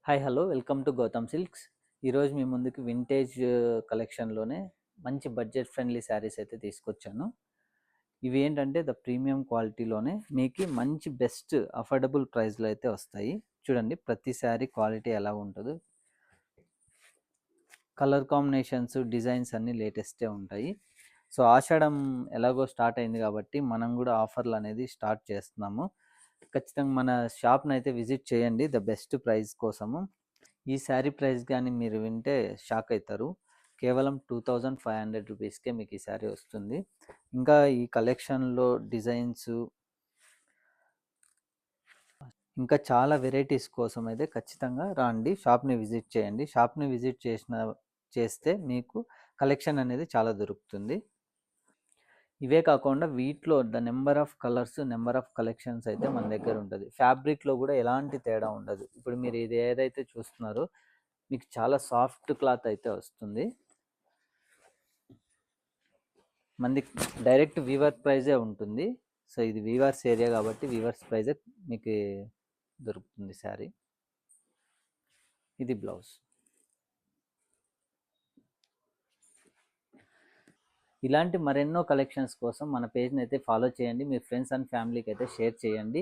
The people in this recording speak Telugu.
Hi hello welcome to Gautham Silks. ఈరోజు మీ ముందుకు వింటేజ్ కలెక్షన్లోనే మంచి బడ్జెట్ ఫ్రెండ్లీ శారీస్ అయితే తీసుకొచ్చాను. ఇవి ఏంటంటే ద ప్రీమియం క్వాలిటీలోనే మీకు మంచి బెస్ట్ అఫోర్డబుల్ ప్రైస్లో అయితే వస్తాయి. చూడండి ప్రతి శారీ క్వాలిటీ ఎలా ఉంటుందో, కలర్ కాంబినేషన్స్ డిజైన్స్ అన్నీ లేటెస్టే ఉంటాయి. సో ఆషాఢం ఎలాగో స్టార్ట్ అయింది కాబట్టి మనం కూడా ఆఫర్లు అనేది స్టార్ట్ చేస్తున్నాము. ఖచ్చితంగా మన షాప్ని అయితే విజిట్ చేయండి ద బెస్ట్ ప్రైస్ కోసము. ఈ శారీ ప్రైస్ కానీ మీరు వింటే షాక్ అవుతారు. కేవలం 2500 రూపీస్కే మీకు ఈ శారీ వస్తుంది. ఇంకా ఈ కలెక్షన్లో డిజైన్స్ ఇంకా చాలా వెరైటీస్ కోసం అయితే ఖచ్చితంగా రండి, షాప్ని విజిట్ చేయండి. షాప్ని విజిట్ చేస్తే మీకు కలెక్షన్ అనేది చాలా దొరుకుతుంది. ఇవే కాకుండా వీటిలో the number of colours, number of collections అయితే మన దగ్గర ఉంటుంది. ఫ్యాబ్రిక్లో కూడా ఎలాంటి తేడా ఉండదు. ఇప్పుడు మీరు ఇది ఏదైతే చూస్తున్నారో మీకు చాలా సాఫ్ట్ క్లాత్ అయితే వస్తుంది. మనది డైరెక్ట్ వీవర్ ప్రైజే ఉంటుంది. సో ఇది వీవర్స్ ఏరియా కాబట్టి వీవర్స్ ప్రైజే మీకు దొరుకుతుంది శారీ. ఇది బ్లౌజ్. ఇలాంటి మరెన్నో కలెక్షన్స్ కోసం మన పేజ్ని అయితే ఫాలో చేయండి. మీ ఫ్రెండ్స్ అండ్ ఫ్యామిలీకి అయితే షేర్ చేయండి.